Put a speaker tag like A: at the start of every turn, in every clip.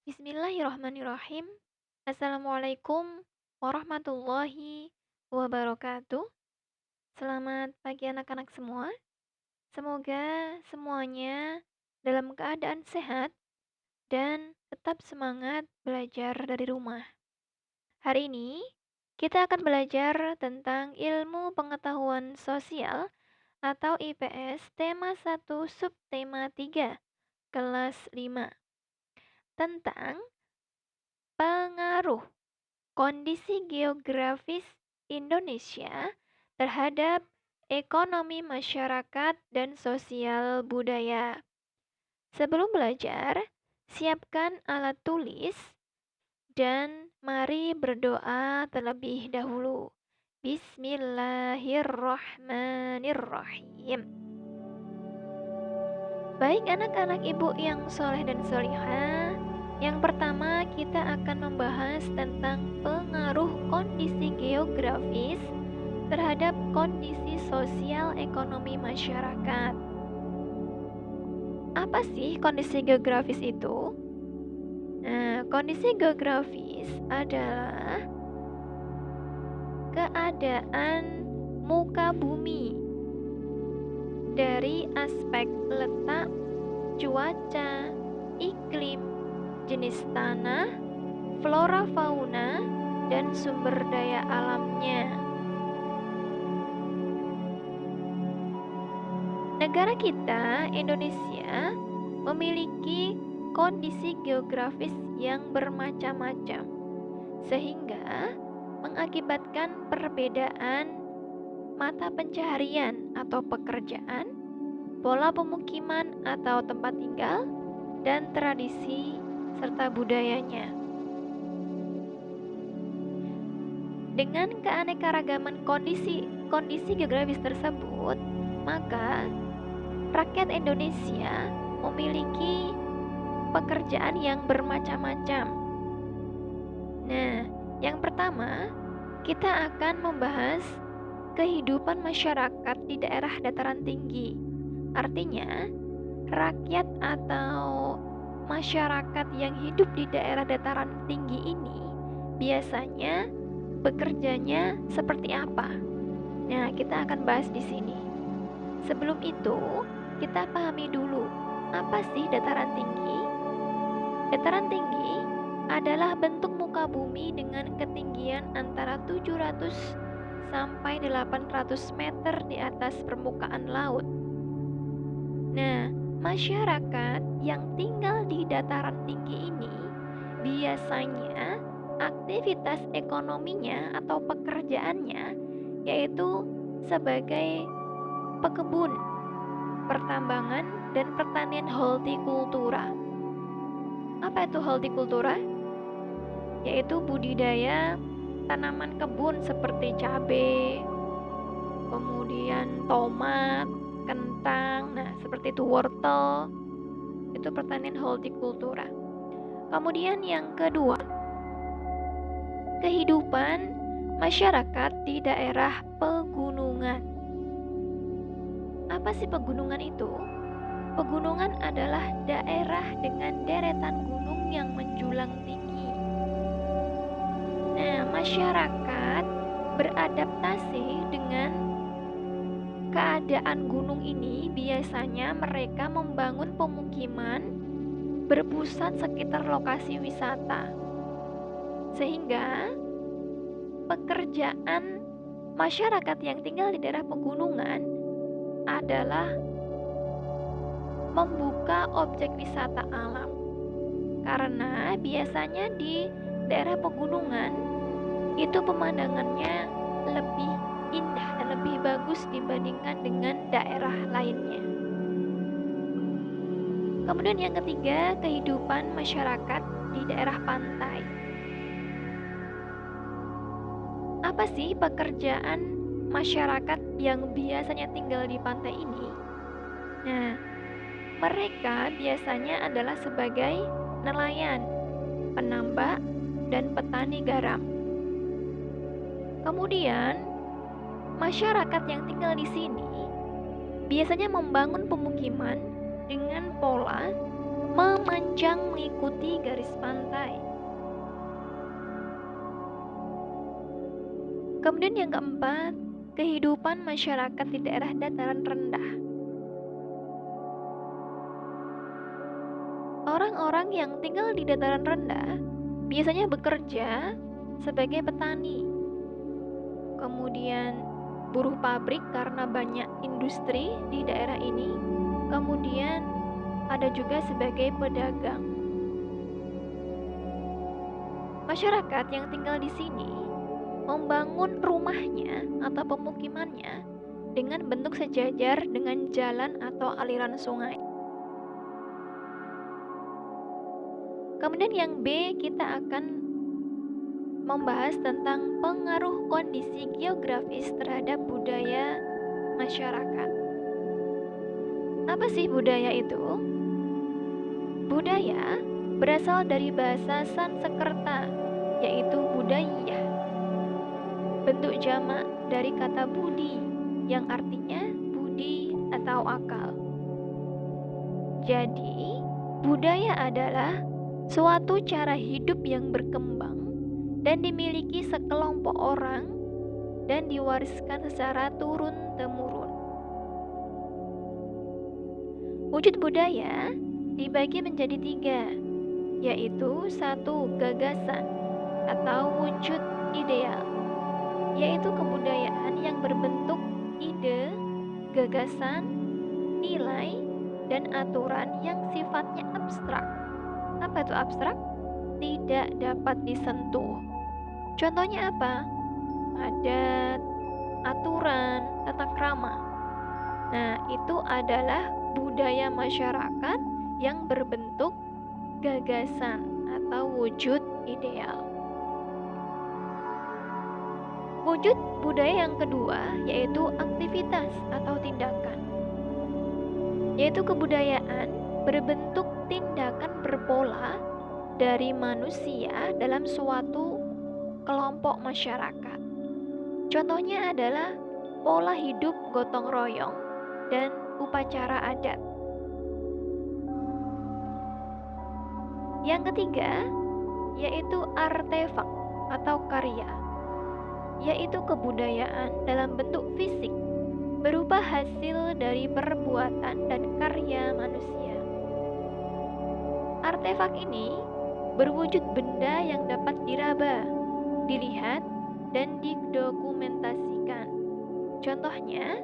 A: Bismillahirrahmanirrahim. Assalamualaikum warahmatullahi wabarakatuh. Selamat pagi anak-anak semua. Semoga semuanya dalam keadaan sehat dan tetap semangat belajar dari rumah. Hari ini kita akan belajar tentang ilmu pengetahuan sosial atau IPS tema 1 subtema 3 kelas 5 tentang pengaruh kondisi geografis Indonesia terhadap ekonomi masyarakat dan sosial budaya. Sebelum belajar, siapkan alat tulis dan mari berdoa terlebih dahulu. Bismillahirrahmanirrahim. Baik anak-anak ibu yang soleh dan solihah, yang pertama kita akan membahas tentang pengaruh kondisi geografis terhadap kondisi sosial ekonomi masyarakat. Apa sih kondisi geografis itu? Nah, kondisi geografis adalah keadaan muka bumi dari aspek letak, cuaca, iklim, jenis tanah, flora fauna, dan sumber daya alamnya. Negara kita, Indonesia, memiliki kondisi geografis yang bermacam-macam, sehingga mengakibatkan perbedaan mata pencaharian atau pekerjaan, pola pemukiman atau tempat tinggal, dan tradisi serta budayanya. Dengan keanekaragaman kondisi geografis tersebut, maka rakyat Indonesia memiliki pekerjaan yang bermacam-macam. Nah, yang pertama, kita akan membahas kehidupan masyarakat di daerah dataran tinggi. Artinya, rakyat atau masyarakat yang hidup di daerah dataran tinggi ini biasanya bekerjanya seperti apa? Nah, kita akan bahas di sini. Sebelum itu, kita pahami dulu apa sih dataran tinggi? Dataran tinggi adalah bentuk muka bumi dengan ketinggian antara 700 sampai 800 meter di atas permukaan laut. Nah, masyarakat yang tinggal di dataran tinggi ini biasanya aktivitas ekonominya atau pekerjaannya yaitu sebagai pekebun, pertambangan, dan pertanian hortikultura. Apa itu hortikultura? Yaitu budidaya tanaman kebun seperti cabai, kemudian tomat, kentang, nah seperti itu wortel, itu pertanian hortikultura. Kemudian yang kedua, kehidupan masyarakat di daerah pegunungan. Apa sih pegunungan itu? Pegunungan adalah daerah dengan deretan gunung yang menjulang tinggi. Nah, masyarakat beradaptasi dengan keadaan gunung ini. Biasanya mereka membangun pemukiman berpusat sekitar lokasi wisata, sehingga pekerjaan masyarakat yang tinggal di daerah pegunungan adalah membuka objek wisata alam. Karena biasanya di daerah pegunungan itu pemandangannya lebih indah dan lebih bagus dibandingkan dengan daerah lainnya. Kemudian yang ketiga, kehidupan masyarakat di daerah pantai. Apa sih pekerjaan masyarakat yang biasanya tinggal di pantai ini? Nah, mereka biasanya adalah sebagai nelayan, penambak, dan petani garam. Kemudian, masyarakat yang tinggal di sini biasanya membangun pemukiman dengan pola memanjang mengikuti garis pantai. Kemudian yang keempat, kehidupan masyarakat di daerah dataran rendah. Orang-orang yang tinggal di dataran rendah biasanya bekerja sebagai petani, kemudian buruh pabrik karena banyak industri di daerah ini, kemudian ada juga sebagai pedagang. Masyarakat yang tinggal di sini membangun rumahnya atau pemukimannya dengan bentuk sejajar dengan jalan atau aliran sungai. Kemudian yang B, kita akan membahas tentang pengaruh kondisi geografis terhadap budaya masyarakat. Apa sih budaya itu? Budaya berasal dari bahasa Sanskerta, yaitu budaya. Bentuk jamak dari kata budi, yang artinya budi atau akal. Jadi, budaya adalah suatu cara hidup yang berkembang dan dimiliki sekelompok orang dan diwariskan secara turun-temurun. Wujud budaya dibagi menjadi 3, yaitu 1. Gagasan atau wujud ideal, yaitu kebudayaan yang berbentuk ide, gagasan, nilai, dan aturan yang sifatnya abstrak. Apa itu abstrak? Tidak dapat disentuh. Contohnya apa? Adat, aturan, tata krama. Nah, itu adalah budaya masyarakat yang berbentuk gagasan atau wujud ideal. Wujud budaya yang kedua yaitu aktivitas atau tindakan, yaitu kebudayaan berbentuk tindakan berpola dari manusia dalam suatu kelompok masyarakat. Contohnya adalah pola hidup gotong royong dan upacara adat. Yang ketiga yaitu artefak atau karya, yaitu kebudayaan dalam bentuk fisik berupa hasil dari perbuatan dan karya manusia. Artefak ini berwujud benda yang dapat diraba, dilihat, dan didokumentasikan. Contohnya,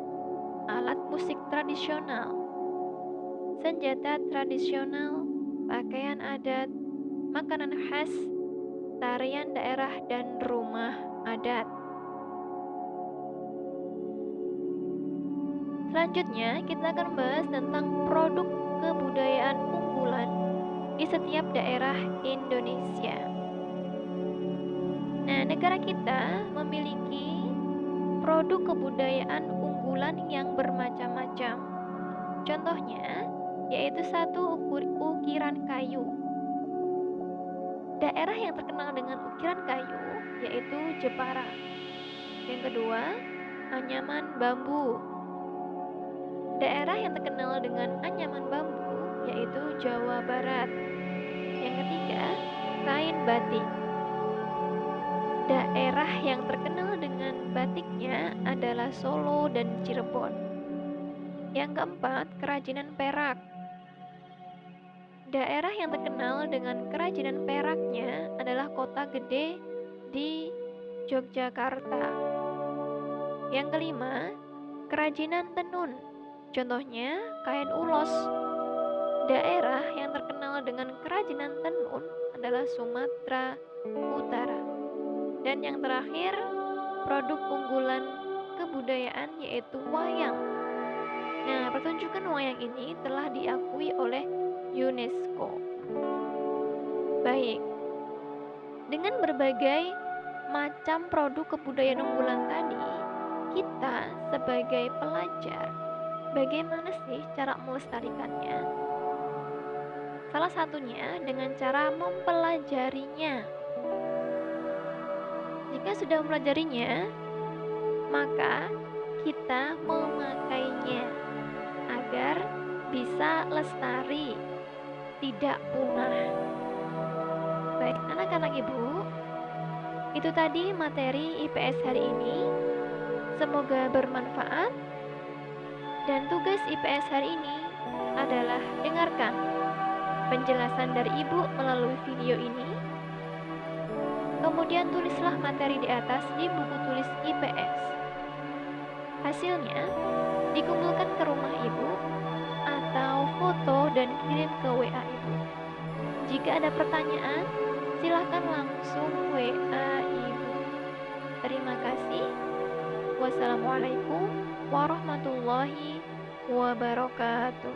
A: alat musik tradisional, senjata tradisional, pakaian adat, makanan khas, tarian daerah, dan rumah adat. Selanjutnya, kita akan bahas tentang produk kebudayaan unggulan di setiap daerah Indonesia. Nah, negara kita memiliki produk kebudayaan unggulan yang bermacam-macam. Contohnya, yaitu 1. Ukiran kayu. Daerah yang terkenal dengan ukiran kayu yaitu Jepara. Yang kedua, anyaman bambu. Daerah yang terkenal dengan anyaman bambu yaitu Jawa Barat. Yang ketiga, kain batik. Daerah yang terkenal dengan batiknya adalah Solo dan Cirebon. Yang keempat, kerajinan perak. Daerah yang terkenal dengan kerajinan peraknya adalah Kota Gede di Yogyakarta. Yang kelima, kerajinan tenun. Contohnya, kain ulos. Daerah yang terkenal dengan kerajinan tenun adalah Sumatera Utara. Dan yang terakhir, produk unggulan kebudayaan yaitu wayang. Nah, pertunjukan wayang ini telah diakui oleh UNESCO. Baik, dengan berbagai macam produk kebudayaan unggulan tadi, kita sebagai pelajar, bagaimana sih cara melestarikannya? Salah satunya dengan cara mempelajarinya. Jika sudah mempelajarinya, maka kita memakainya agar bisa lestari, tidak punah. Baik, anak-anak Ibu, itu tadi materi IPS hari ini. Semoga bermanfaat. Dan tugas IPS hari ini adalah dengarkan penjelasan dari Ibu melalui video ini. Kemudian tulislah materi di atas di buku tulis IPS. Hasilnya dikumpulkan ke rumah Ibu atau foto dan kirim ke WA Ibu. Jika ada pertanyaan, silakan langsung WA Ibu. Terima kasih. Wassalamualaikum warahmatullahi wabarakatuh.